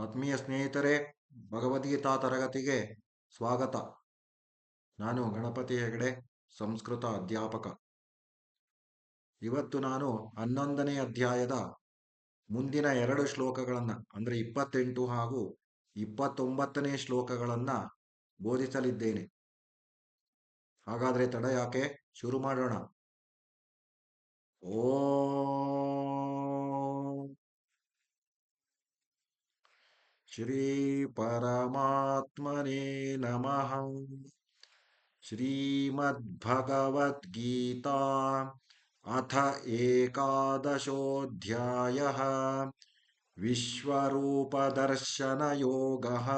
ಆತ್ಮೀಯ ಸ್ನೇಹಿತರೆ, ಭಗವದ್ಗೀತಾ ತರಗತಿಗೆ ಸ್ವಾಗತ. ನಾನು ಗಣಪತಿ ಹೆಗಡೆ, ಸಂಸ್ಕೃತ ಅಧ್ಯಾಪಕ. ಇವತ್ತು ನಾನು 11ನೇ ಅಧ್ಯಾಯದ ಮುಂದಿನ 2 ಶ್ಲೋಕಗಳನ್ನು ಅಂದರೆ 28 ಹಾಗೂ 29ನೇ ಶ್ಲೋಕಗಳನ್ನು ಬೋಧಿಸಲಿದ್ದೇನೆ. ಹಾಗಾದರೆ ತಡ ಯಾಕೆ, ಶುರು ಮಾಡೋಣ. ಓಂ ಶ್ರೀ ಪರಮಾತ್ಮನೇ ನಮಃ. श्रीमद्भगवद्गीता अथ एकादशोऽध्यायः विश्वरूपदर्शनयोगः।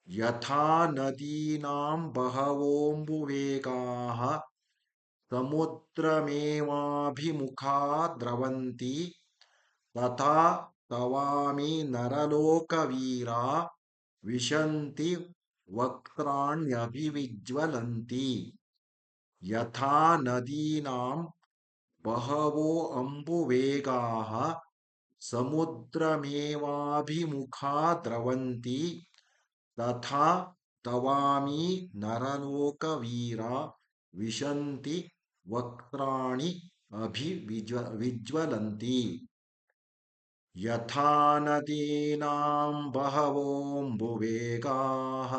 यथा नदीनां बहवोऽम्बुवेगाः समुद्रमेवाभिमुखा द्रवन्ति तथा तवामि नरलोकवीरा विशन्ति वक्त्राण्यभिविज्वलन्ति। यथा नदीनां बहवो अम्बुवेगाः समुद्रमेवाभिमुखा द्रवन्ति तथा तवामि नरलोकवीरा विशन्ति वक्त्राणि अभिविज्वलन्ति। यथा नदीनां बहवोऽम्बुवेगाः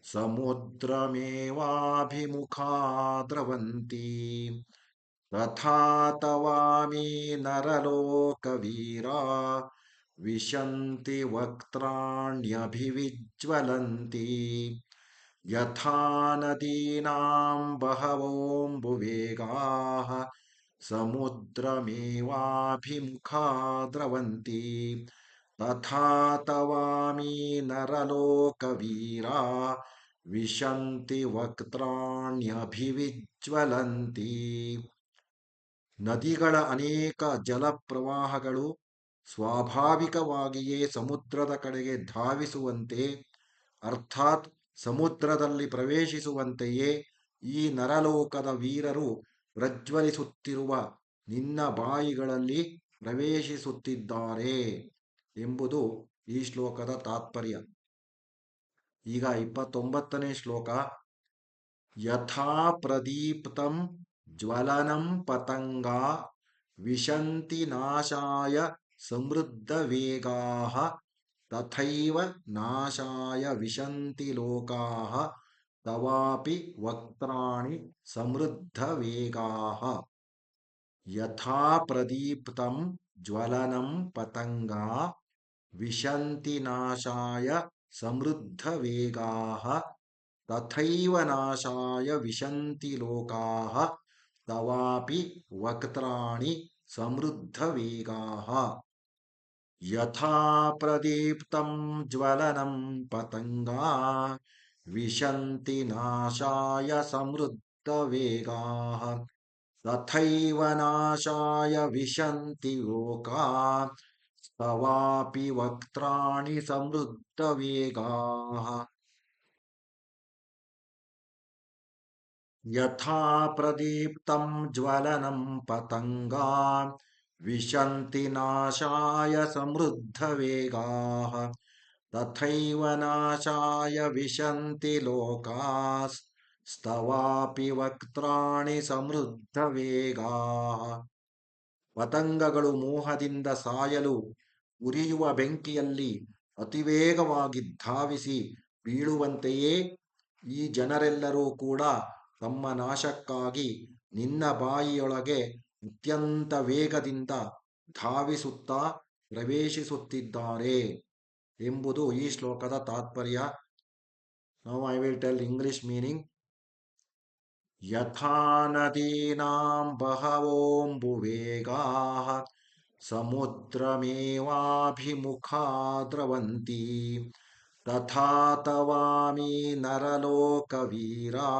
समुद्रमेवाभिमुखा द्रवन्ति तथा तवामि नरलोकवीरा विशन्ति वक्त्राण्यभिविज्वलन्ति। यथा नदीनां बहवोऽम्बुवेगाः समुद्रमेवाभिमुखा द्रवन्ति तथा तवामि नरलोकवीरा विशन्ति वक्त्राण्यभिविज्वलन्ति. ನದಿಗಳ ಅನೇಕ ಜಲಪ್ರವಾಹಗಳು ಸ್ವಾಭಾವಿಕವಾಗಿಯೇ ಸಮುದ್ರದ ಕಡೆಗೆ ಧಾವಿಸುವಂತೆ, ಅರ್ಥಾತ್ ಸಮುದ್ರದಲ್ಲಿ ಪ್ರವೇಶಿಸುವಂತೆಯೇ ಈ ನರಲೋಕದ ವೀರರು ಪ್ರಜ್ವಲಿಸುತ್ತಿರುವ ನಿನ್ನ ಬಾಯಿಗಳಲ್ಲಿ ಪ್ರವೇಶಿಸುತ್ತಿದ್ದಾರೆ ಎಂಬುದು ಈ ಶ್ಲೋಕದ ತಾತ್ಪರ್ಯ. ಈಗ 29ನೇ ಶ್ಲೋಕ. ಯಥಾ ಪ್ರದೀಪ್ತಂ ಜ್ವಲನಂ ಪತಂಗಾ ವಿಶಂತಿ ನಾಶಾಯ ಸಮೃದ್ಧ ವೇಗಾಃ ತಥೈವ ನಾಶಾಯ ವಿಶಂತಿ ಲೋಕಾಃ ತವಾಪಿ ವಕ್ತ್ರಾಣಿ ಸಮೃದ್ಧ ವೇಗಾಃ. ಯಥಾ ಪ್ರದೀಪ್ತಂ ಜ್ವಲನಂ ಪತಂಗಾ ವಿಶಂತಿ ನಾಶಾಯ ಸಮೃದ್ಧ ವೇಗಾಃ ತಥೈವ ನಾಶಾಯ ವಿಶಂತಿ ಲೋಕಾಃ ತವಾಪಿ ವಕ್ತ್ರಾಣಿ ಸಮೃದ್ಧ ವೇಗಾಃ. ಯಥಾ ಪ್ರದೀಪ್ತಂ ಜ್ವಲನಂ ಪತಂಗಾ ವಿಶಂತಿ ನಾಶಾಯ ಸಮೃದ್ಧ ವೇಗಾಃ ತಥೈವ ನಾಶಾಯ ವಿಶಂತಿ ಲೋಕಾಃ ತವಾಪಿ ವಕ್ತ್ರಾಣಿ ಸಮೃದ್ಧ ವೇಗಾಃ. ಯಥಾ ಪ್ರದೀಪ್ತಂ ಜ್ವಲನಂ ಪತಂಗಾ ವಿಶಂತಿ ನಾಶಾಯ ಸಮೃದ್ಧ ವೇಗಾಃ ತಥೈವ ನಾಶಾಯ ವಿಶಂತಿ ಲೋಕಾಃ ತವಾಪಿ ವಕ್ತ್ರಾಣಿ ಸಮೃದ್ಧ ವೇಗಾಃ. ಪತಂಗಗಳು ಮೋಹದಿಂದ ಸಾಯಲು ಉರಿಯುವ ಬೆಂಕಿಯಲ್ಲಿ ಅತಿವೇಗವಾಗಿ ಧಾವಿಸಿ ಬೀಳುವಂತೆಯೇ ಈ ಜನರೆಲ್ಲರೂ ಕೂಡ ತಮ್ಮ ನಾಶಕ್ಕಾಗಿ ನಿನ್ನ ಬಾಯಿಯೊಳಗೆ ಅತ್ಯಂತ ವೇಗದಿಂದ ಧಾವಿಸುತ್ತಾ ಪ್ರವೇಶಿಸುತ್ತಿದ್ದಾರೆ ಎಂಬುದು ಈ ಶ್ಲೋಕದ ತಾತ್ಪರ್ಯ. Now I will tell English meaning. ಯಥಾ ನದೀನಾಂ ಬಹವೋಂಬುವೇಗಾಃ ಸಮುದ್ರಮೇವಾಭಿಮುಖಾ ದ್ರವಂತಿ ತಥಾ ತವಾಮಿ ನರಲೋಕವೀರಾ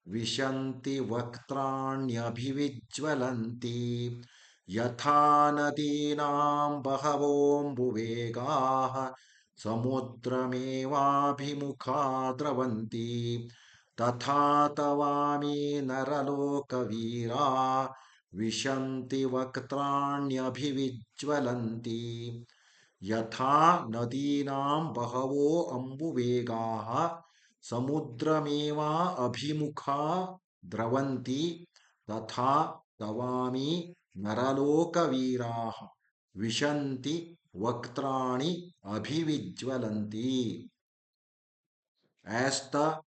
ವಿಶಂತಿ ವಕ್ತ್ರಾಣ್ಯಭಿವಿಜ್ವಲಂತಿ. ಯಥಾ ನದೀನಾಂ ಬಹವೋಂಬುವೇಗಾಃ ಸಮುದ್ರಮೇವಾಭಿಮುಖಾ ದ್ರವಂತಿ ತಥಾ ತವಾಮಿ ನರಲೋಕವೀರಾ ವಿಶಂತಿ ವಕ್ತ್ರಾಣ್ಯಭಿವಿಜ್ವಲಂತಿ. यथा नदीनां बहवो अम्बुवेगाः समुद्रमेवा अभिमुखा द्रवन्ति तथा तवामि नरलोकवीराः विशन्ति वक्त्राणि अभिविज्वलन्ति. As the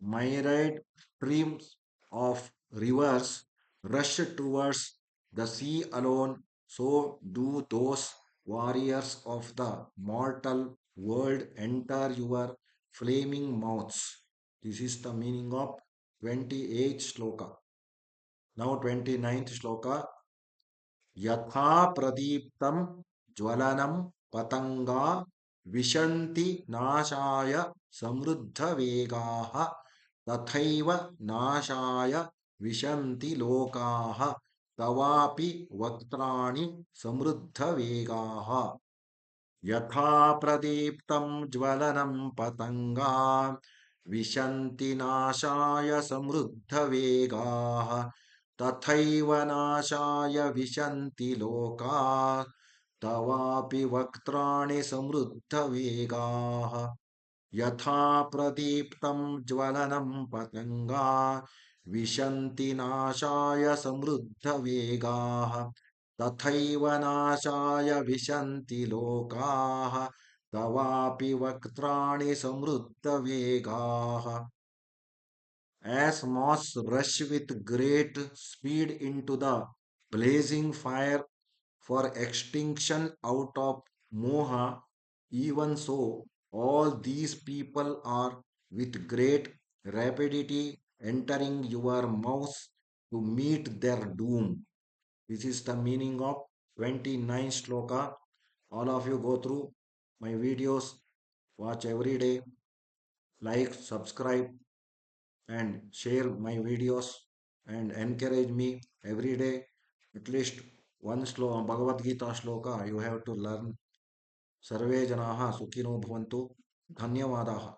myriad streams of rivers rush towards the sea alone, so do those warriors of the mortal world enter your flaming mouths. This is the meaning of 28th shloka. Now 29th shloka. यथा प्रदीप्तं ज्वलनं पतंगा विशन्ति नाशाय समृद्धवेगाः तथैव नाशाय विशन्ति लोकाः तवापि वक्त्राणि समृद्धवेगाः. यथा प्रदीप्तं ज्वलनं पतंगा विशन्ति नाशाय समृद्धवेगाः तथैव नाशाय विशन्ति लोकाः तवापि वक्त्राणि समृद्धवेगाः. यथा प्रदीप्तं ज्वलनं पतंगा विशन्ति नाशाय समृद्धवेगाः तथैव नाशाय विशन्ति लोकाः तवापि वक्त्राणि समृद्धवेगाः. As moths rush with great speed into the blazing fire for extinction out of moha, even so, all these people are with great rapidity entering your mouths to meet their doom. This is the meaning of 29th shloka. All of you go through my videos, watch every day, like, subscribe, and share my videos and encourage me every day. At least one sloka, Bhagavad Gita shloka you have to learn. Sarve janaha sukhino bhavantu. Dhanyavadaha.